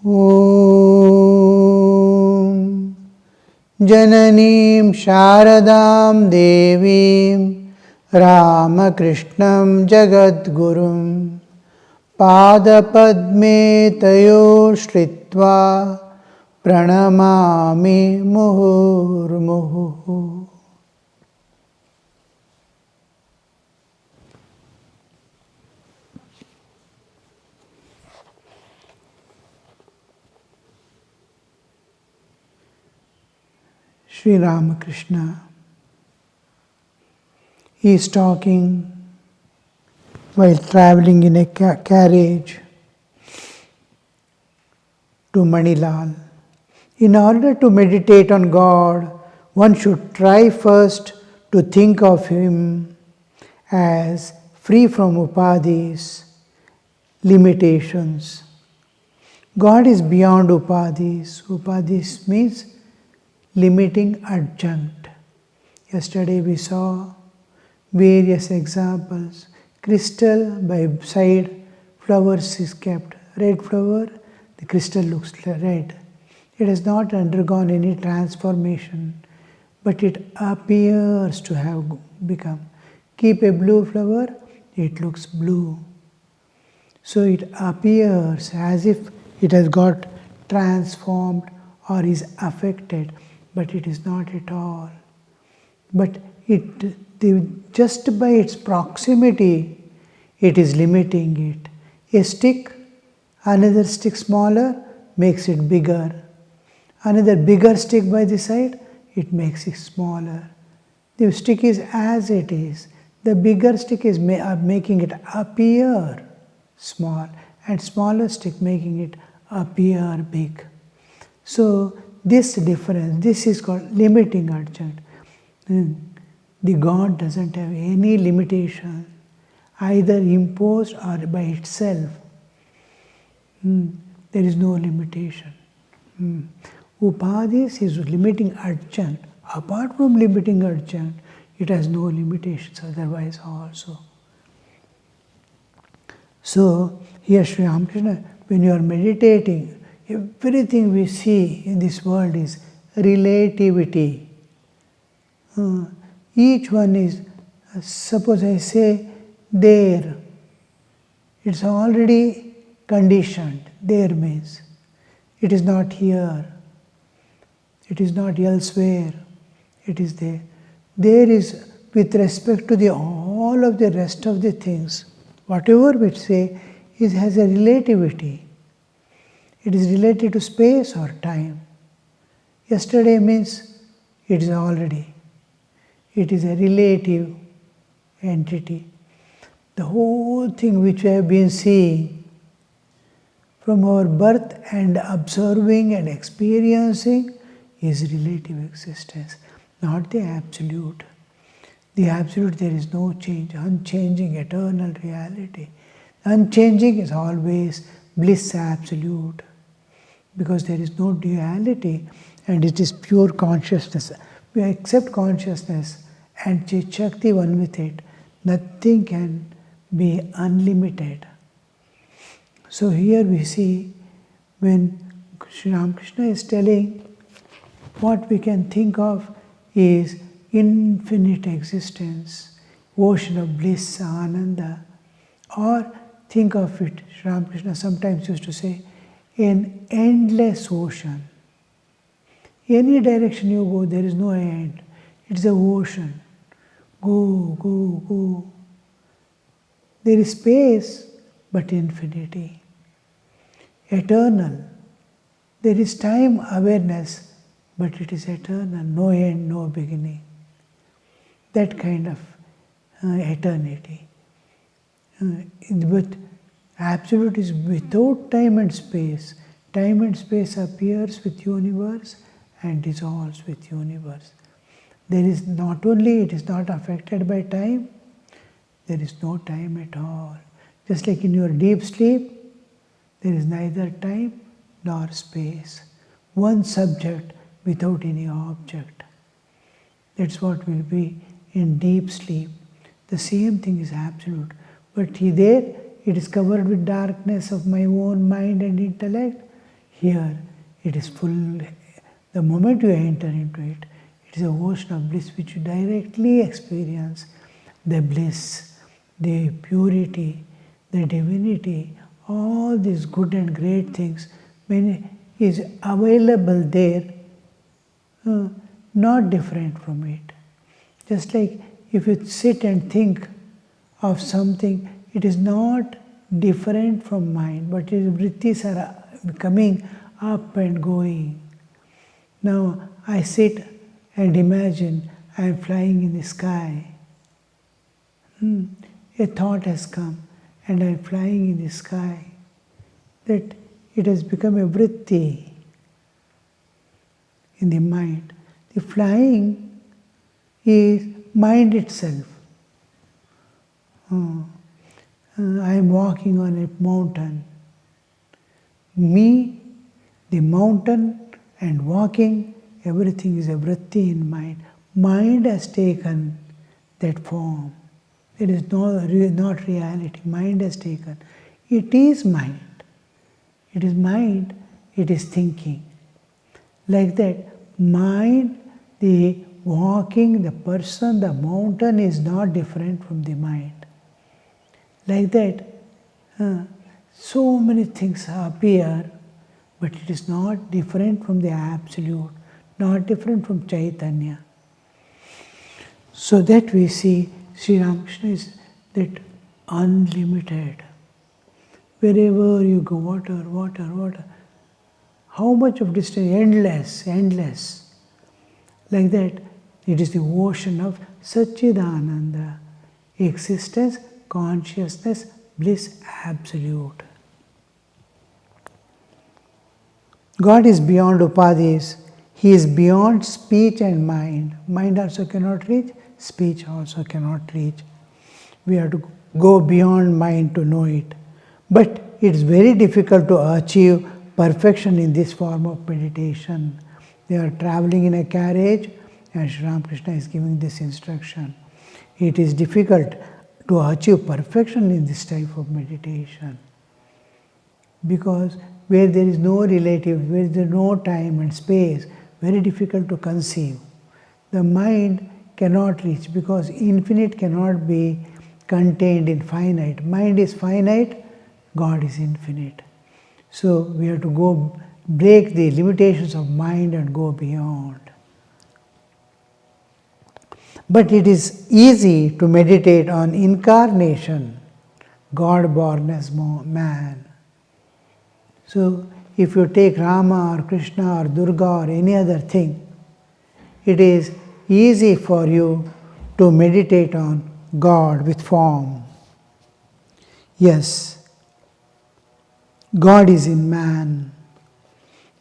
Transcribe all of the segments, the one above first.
Om Jananim Sharadam Devim Ramakrishnam Jagadgurum Padapadme Tayo Shritva Pranamami Muhurmuhu. Sri Ramakrishna, he is talking while traveling in a carriage to Manilal. In order to meditate on God, one should try first to think of Him as free from upadhis, limitations. God is beyond upadhis. Upadhis means limiting adjunct. Yesterday we saw various examples. Crystal by side, flowers is kept. Red flower, the crystal looks red. It has not undergone any transformation, but it appears to have become. Keep a blue flower, it looks blue. So it appears as if it has got transformed or is affected, but it is not at all. But just by its proximity, it is limiting it. A stick, another stick smaller, makes it bigger. Another bigger stick by the side, it makes it smaller. The stick is as it is. The bigger stick is making it appear small, and smaller stick making it appear big. So this difference, this is called limiting adjunct. The God doesn't have any limitation, either imposed or by itself. There is no limitation. Upadhis is limiting adjunct. Apart from limiting adjunct, it has no limitations otherwise also. So here Sri Ramakrishna, when you are meditating, everything we see in this world is relativity. Each one is, suppose I say there, it's already conditioned. There means it is not here, it is not elsewhere, it is there. There is with respect to all of the rest of the things. Whatever we say has a relativity. It is related to space or time. Yesterday means it is already. It is a relative entity. The whole thing which we have been seeing from our birth and observing and experiencing is relative existence, not the absolute. The absolute, there is no change, unchanging, eternal reality. Unchanging is always bliss absolute, because there is no duality and it is pure consciousness. We accept consciousness and Chit Shakti one with it. Nothing can be unlimited. So here we see when Sri Ramakrishna is telling, what we can think of is infinite existence, ocean of bliss, ananda, or think of it, Sri Ramakrishna sometimes used to say, an endless ocean. Any direction you go, there is no end. It is an ocean. Go, go, go. There is space, but infinity. Eternal. There is time awareness, but it is eternal. No end, no beginning. That kind of eternity. But absolute is without time and space. Time and space appears with universe and dissolves with universe. There is not only, it is not affected by time, there is no time at all. Just like in your deep sleep, there is neither time nor space. One subject without any object. That's what will be in deep sleep. The same thing is absolute. But there, it is covered with darkness of my own mind and intellect. Here it is full. The moment you enter into it, it is a ocean of bliss which you directly experience. The bliss, the purity, the divinity, all these good and great things is available there, not different from it. Just like if you sit and think of something, it is not different from mind, but its vrittis are coming up and going. Now I sit and imagine I am flying in the sky. A thought has come and I am flying in the sky. That it has become a vritti in the mind. The flying is mind itself. I am walking on a mountain. Me, the mountain and walking, everything is a vritti in mind. Mind has taken that form. It is not reality. Mind has taken. It is mind. It is mind. It is thinking. Like that, mind, the walking, the person, the mountain is not different from the mind. Like that, so many things appear, but it is not different from the Absolute, not different from Chaitanya. So that we see Sri Ramakrishna is that unlimited. Wherever you go, water. How much of distance? Endless. Like that, it is the ocean of Satchidananda, existence, consciousness, bliss, absolute. God is beyond upadhis. He is beyond speech and mind. Mind also cannot reach, speech also cannot reach. We have to go beyond mind to know it. But it's very difficult to achieve perfection in this form of meditation. They are traveling in a carriage and Sri Ramakrishna is giving this instruction. It is difficult to achieve perfection in this type of meditation. Because where there is no relative, where there is no time and space, very difficult to conceive. The mind cannot reach because infinite cannot be contained in finite. Mind is finite, God is infinite. So we have to go break the limitations of mind and go beyond. But it is easy to meditate on incarnation, God born as man. So if you take Rama or Krishna or Durga or any other thing, it is easy for you to meditate on God with form. Yes, God is in man,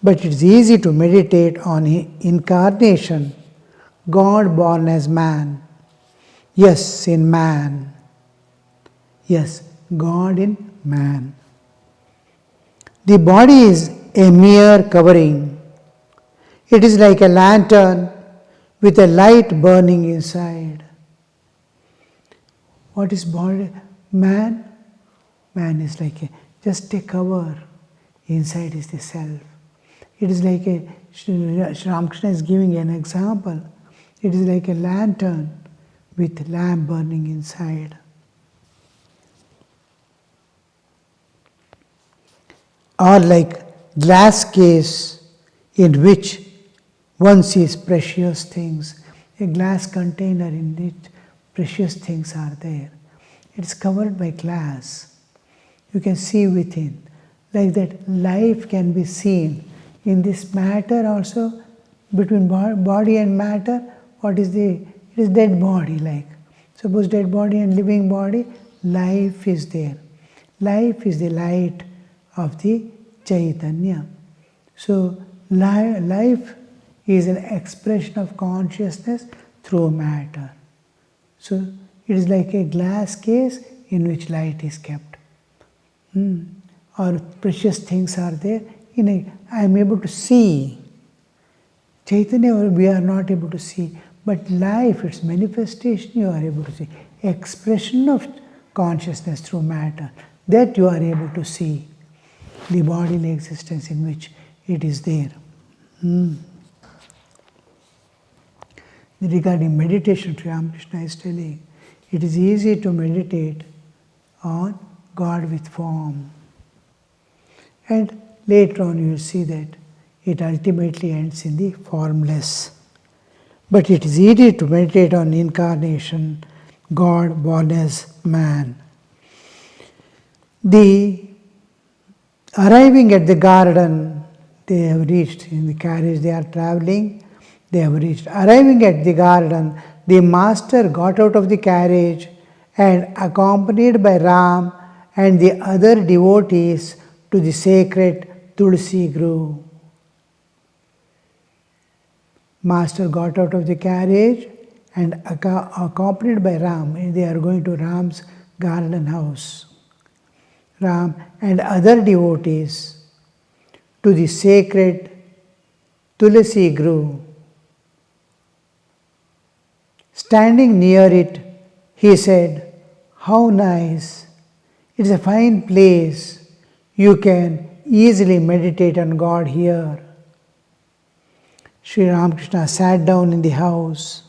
but it's easy to meditate on incarnation, God born as man. Yes, in man. Yes, God in man. The body is a mere covering. It is like a lantern with a light burning inside. What is body? Man? Man is like just a cover. Inside is the self. It is like Sri Ramakrishna is giving an example. It is like a lantern with lamp burning inside. Or like glass case in which one sees precious things. A glass container in which precious things are there. It is covered by glass. You can see within. Like that, life can be seen. In this matter also, between body and matter, what is it is dead body like. Suppose dead body and living body, life is there. Life is the light of the Chaitanya. So life is an expression of consciousness through matter. So it is like a glass case in which light is kept. Or precious things are there. I am able to see. Chaitanya we are not able to see. But life, its manifestation, you are able to see. Expression of consciousness through matter, that you are able to see. The bodily existence in which it is there. Regarding meditation, Sri Ramakrishna is telling, it is easy to meditate on God with form. And later on you will see that it ultimately ends in the formless. But it is easy to meditate on incarnation, God born as man. The arriving at the garden, they have reached in the carriage, they are traveling, they have reached. Arriving at the garden, the master got out of the carriage and, accompanied by Ram and the other devotees, to the sacred Tulsi grove. Master got out of the carriage and, accompanied by Ram, they are going to Ram's garden house. Ram and other devotees to the sacred Tulsi grove. Standing near it, he said, "How nice! It's a fine place. You can easily meditate on God here." Sri Ramakrishna sat down in the house,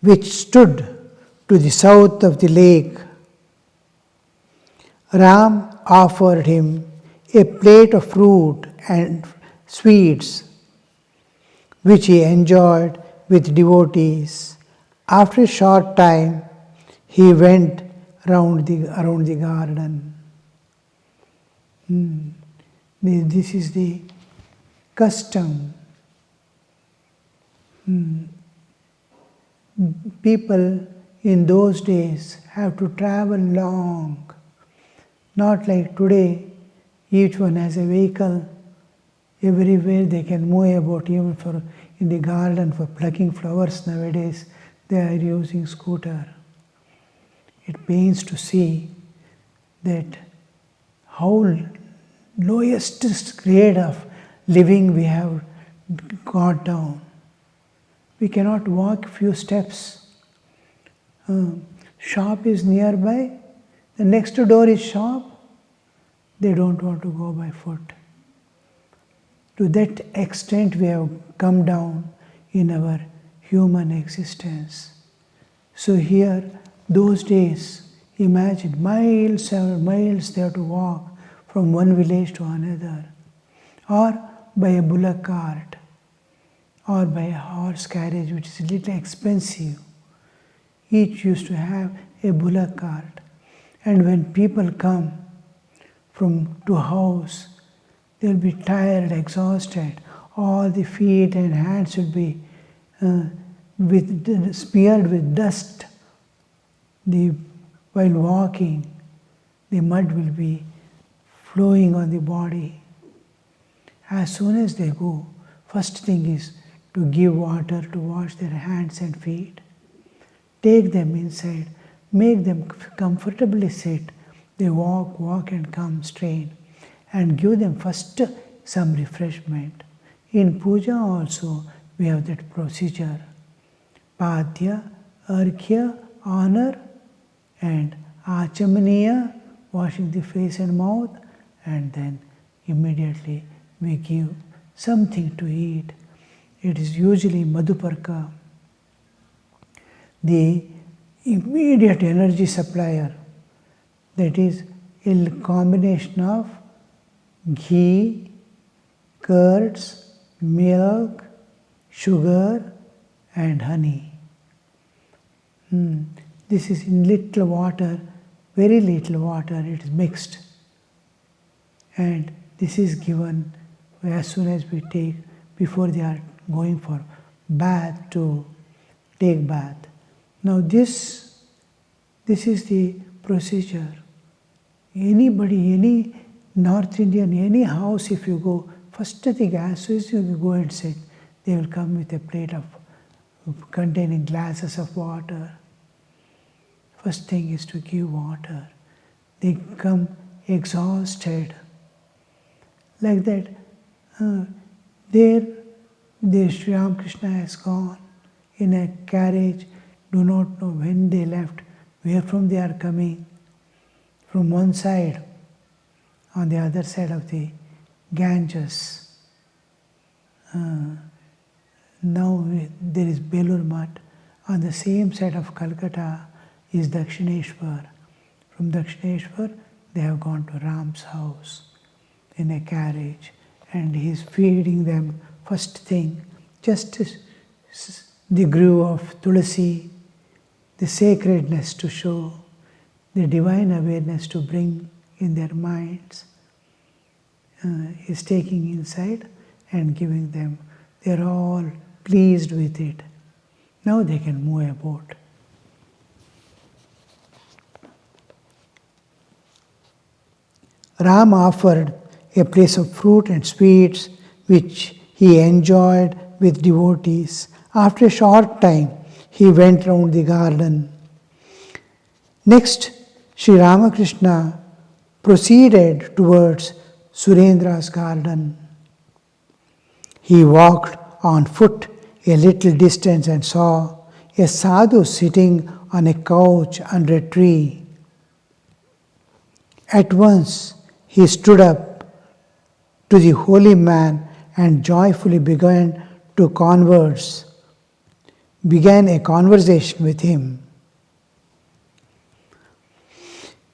which stood to the south of the lake. Ram offered him a plate of fruit and sweets, which he enjoyed with devotees. After a short time, he went around the garden. This is the custom. People in those days have to travel long. Not like today, each one has a vehicle. Everywhere they can move about, even for in the garden for plucking flowers nowadays, they are using scooter. It pains to see that how lowest grade of living we have got down. We cannot walk few steps. Shop is nearby, the next door is shop. They don't want to go by foot. To that extent we have come down in our human existence. So here, those days, imagine miles and miles they have to walk from one village to another, or by a bullock cart, or by a horse carriage, which is a little expensive. Each used to have a bullock cart. And when people come to house, they'll be tired, exhausted. All the feet and hands will be smeared with dust. While walking, the mud will be flowing on the body. As soon as they go, first thing is to give water to wash their hands and feet. Take them inside, make them comfortably sit. They walk and come straight, and give them first some refreshment. In puja also we have that procedure. Padya, Arghya, honor, and Achamaniya, washing the face and mouth, and then immediately we give something to eat. It is usually Madhuparka, the immediate energy supplier. That is a combination of ghee, curds, milk, sugar, and honey. This is in little water, very little water, it is mixed. And this is given as soon as we take, before they are going for bath, to take bath. Now this is the procedure. Anybody, any North Indian, any house if you go, first thing as soon as you go and sit, they will come with a plate of containing glasses of water. First thing is to give water. They come exhausted. Like that, there Sri Ramakrishna has gone in a carriage, do not know when they left, where from they are coming. From one side, on the other side of the Ganges. Now there is Belur Math. On the same side of Calcutta is Dakshineswara. From Dakshineswara, they have gone to Ram's house in a carriage, and he is feeding them first thing, just the grove of Tulasi, the sacredness to show, the divine awareness to bring in their minds. Is taking inside and giving them. They are all pleased with it. Now they can move about. Ram offered a place of fruit and sweets which he enjoyed with devotees. After a short time, he went round the garden. Next, Sri Ramakrishna proceeded towards Surendra's garden. He walked on foot a little distance and saw a sadhu sitting on a couch under a tree. At once he stood up to the holy man and joyfully began a conversation with him.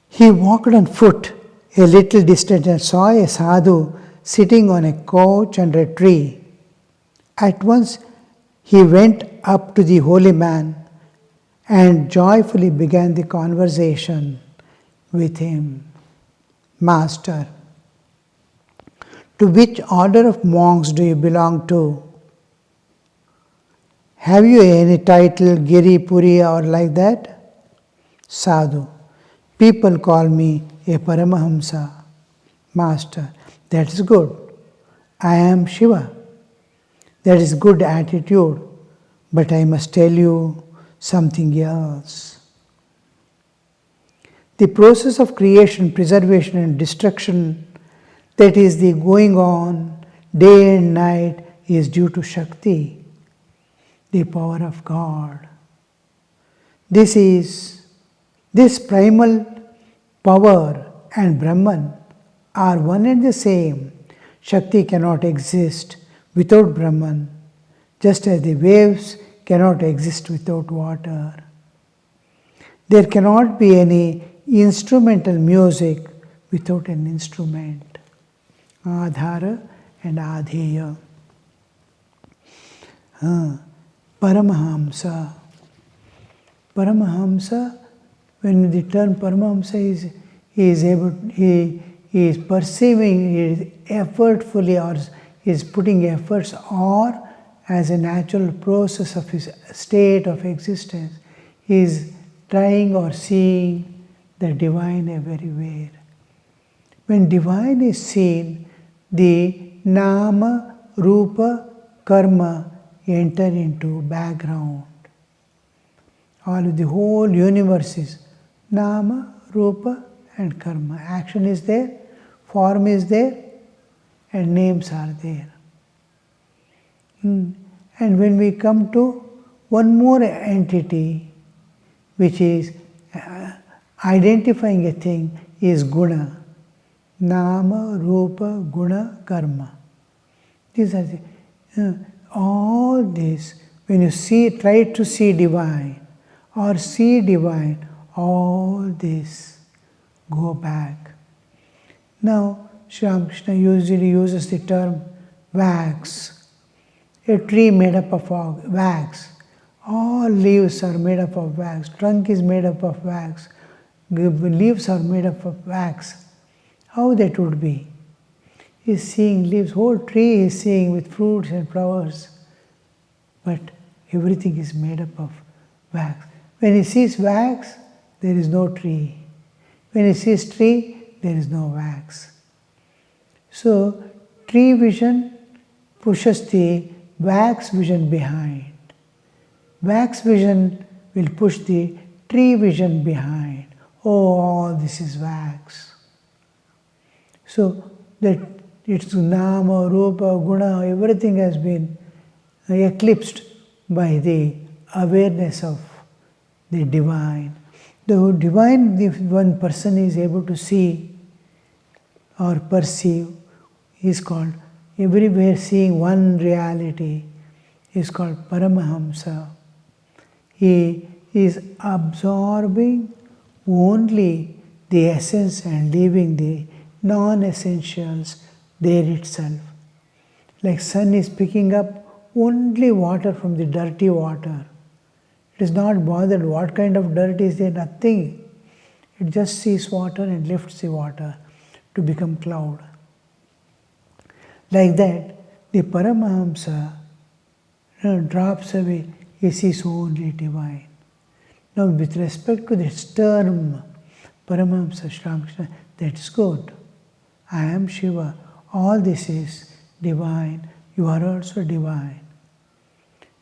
He walked on foot a little distance and saw a sadhu sitting on a couch under a tree. At once he went up to the holy man and joyfully began the conversation with him. Master, to which order of monks do you belong to? Have you any title, Giri, Puri, or like that? Sadhu, people call me a Paramahamsa. Master, that is good. I am Shiva. That is good attitude. But I must tell you something else. The process of creation, preservation and destruction, that is the going on day and night, is due to Shakti, the power of God. This primal power and Brahman are one and the same. Shakti cannot exist without Brahman, just as the waves cannot exist without water. There cannot be any instrumental music without an instrument. Adhara and Adheya. Paramahamsa. Paramahamsa, when the term Paramahamsa he is perceiving it effortfully, or is putting efforts, or as a natural process of his state of existence, he is trying or seeing the divine everywhere. When divine is seen, the nama, rupa, karma enter into background. All of the whole universe is nama, rupa and karma. Action is there, form is there, and names are there. And when we come to one more entity, which is identifying a thing, is guna. Nama, rupa, guna, karma. These are all this. When you try to see divine or see divine, all this go back. Now, Sri Ramakrishna usually uses the term wax. A tree made up of wax. All leaves are made up of wax. Trunk is made up of wax. Leaves are made up of wax. How that would be? He is seeing leaves. Whole tree is seeing with fruits and flowers. But everything is made up of wax. When he sees wax, there is no tree. When he sees tree, there is no wax. So, tree vision pushes the wax vision behind. Wax vision will push the tree vision behind. Oh, all this is wax. So, that it's nama, rupa, guna, everything has been eclipsed by the awareness of the divine. The divine, if one person is able to see or perceive, He is called, everywhere seeing one reality. He is called Paramahamsa. He is absorbing only the essence and leaving the non-essentials there itself. Like sun is picking up only water from the dirty water. It is not bothered what kind of dirt is there, nothing. It just sees water and lifts the water to become cloud. Like that, the Paramahamsa drops away, he sees only divine. Now with respect to this term, Paramahamsa Sri Ramakrishna, that's good. I am Shiva, all this is divine, you are also divine.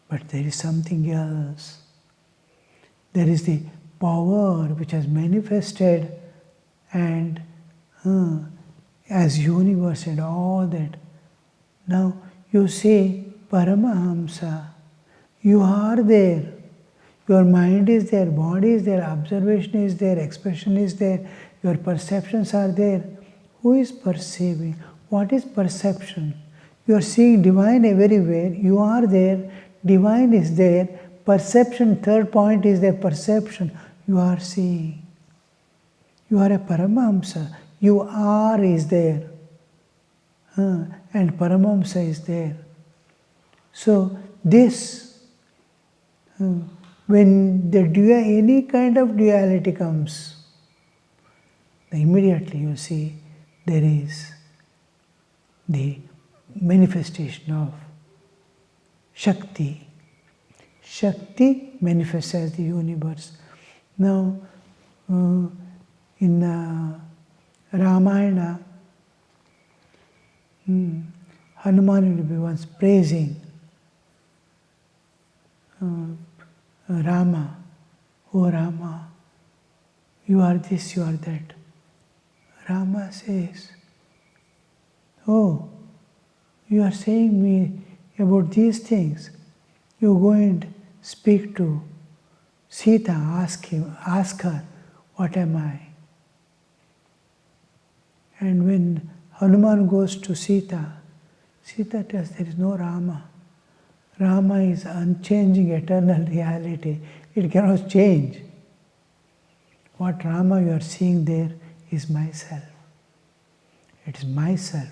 But there is something else. There is the power which has manifested and as universe and all that. Now you see Paramahamsa, you are there. Your mind is there, body is there, observation is there, expression is there, your perceptions are there. Who is perceiving? What is perception? You are seeing divine everywhere, you are there, divine is there, perception, third point is there, perception, you are seeing. You are a Paramahamsa, you are is there, and Paramahamsa is there. So this, when any kind of duality comes, immediately you see there is the manifestation of Shakti. Shakti manifests as the universe. Now, in Ramayana, Hanuman will be once praising Rama. Oh Rama, you are this, you are that. Rama says, oh, you are saying me about these things. You go and speak to Sita, ask her, what am I? And when Hanuman goes to Sita, Sita tells there is no Rama. Rama is unchanging eternal reality. It cannot change. What Rama you are seeing there is myself. It is myself.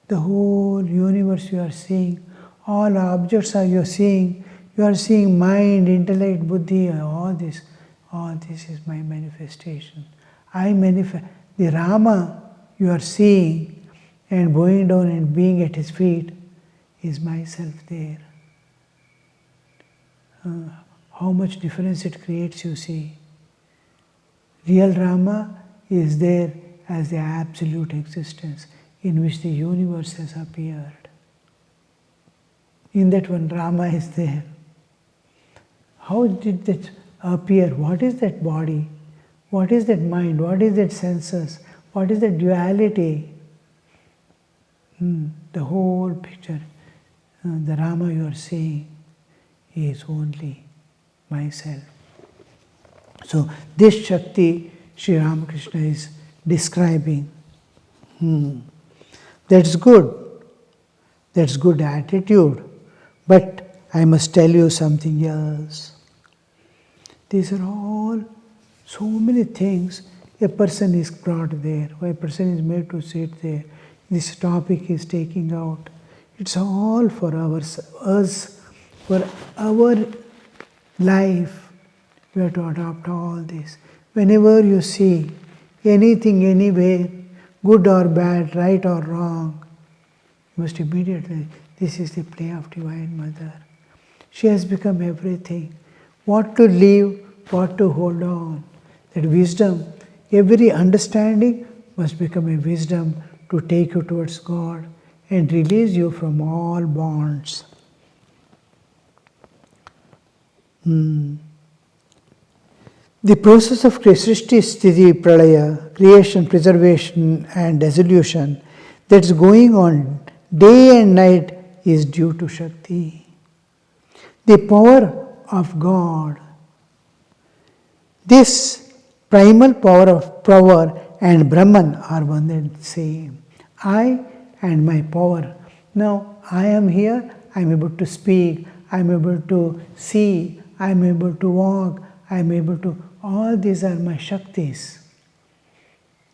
The whole universe you are seeing, all objects are you seeing mind, intellect, buddhi, all this is my manifestation. The Rama you are seeing and bowing down and being at his feet is myself there. How much difference it creates, you see. Real Rama is there as the absolute existence in which the universe has appeared. In that one, Rama is there. How did that appear? What is that body? What is that mind? What is that senses? What is that duality? The whole picture, the Rama you are seeing is only myself. So this Shakti Sri Ramakrishna is describing. That's good. That's good attitude. But I must tell you something else. These are all so many things. A person is brought there, or a person is made to sit there. This topic is taking out. It's all for us, for our life. We have to adopt all this. Whenever you see anything, anywhere, good or bad, right or wrong, you must immediately, this is the play of Divine Mother. She has become everything. What to leave, what to hold on. That wisdom, every understanding must become a wisdom to take you towards God and release you from all bonds. The process of Srishti, Sthiti, Pralaya, creation, preservation and dissolution that's going on day and night is due to Shakti. The power of God. This primal power and Brahman are one and the same. I and my power. Now I am here, I am able to speak, I am able to see, I am able to walk, I am able to, all these are my Shaktis.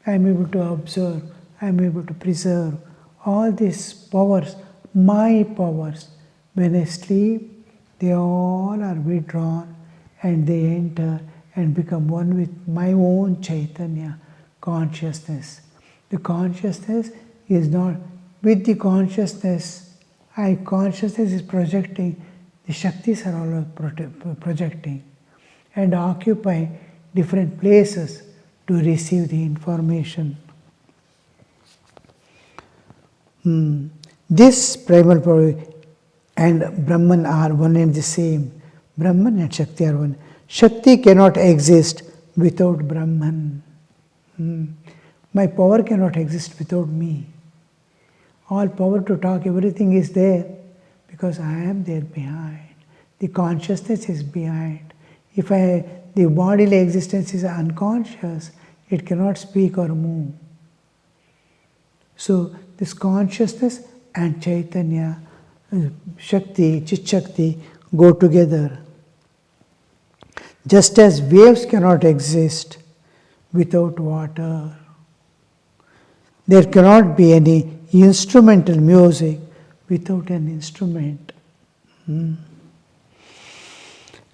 I am able to observe, I am able to preserve. All these powers, my powers, when I sleep, they all are withdrawn and they enter and become one with my own Chaitanya, consciousness. The consciousness is not, with the consciousness, consciousness is projecting, the Shaktis are all projecting and occupy different places to receive the information. This primal power and Brahman are one and the same. Brahman and Shakti are one. Shakti cannot exist without Brahman. My power cannot exist without me. All power to talk, everything is there because I am there behind. The consciousness is behind. If the bodily existence is unconscious, it cannot speak or move. So this consciousness and Chaitanya, Shakti, Chit Shakti go together. Just as waves cannot exist without water, there cannot be any instrumental music without an instrument.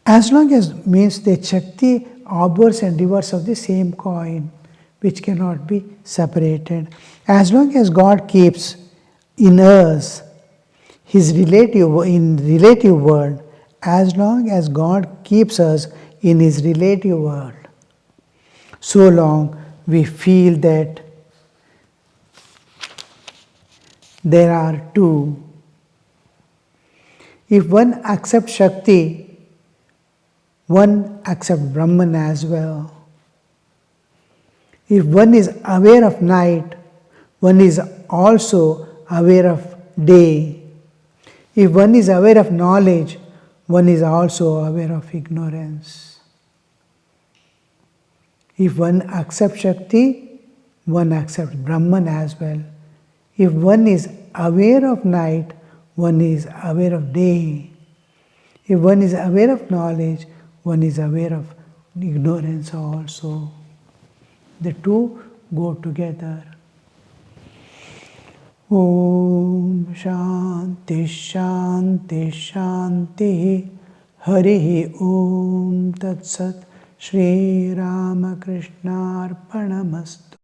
As long as means the Shakti obverse and reverse of the same coin, which cannot be separated. As long as God keeps in us His relative world, as long as God keeps us in His relative world, so long we feel that there are two. If one accepts Shakti, one accepts Brahman as well. If one is aware of night, one is also aware of day. If one is aware of knowledge, one is also aware of ignorance. If one accepts Shakti, one accepts Brahman as well. If one is aware of night, one is aware of day. If one is aware of knowledge, one is aware of ignorance also. The two go together. Om Shanti Shanti Shanti Harihi Om Tat Sat Shri Ramakrishna Arpanamastu.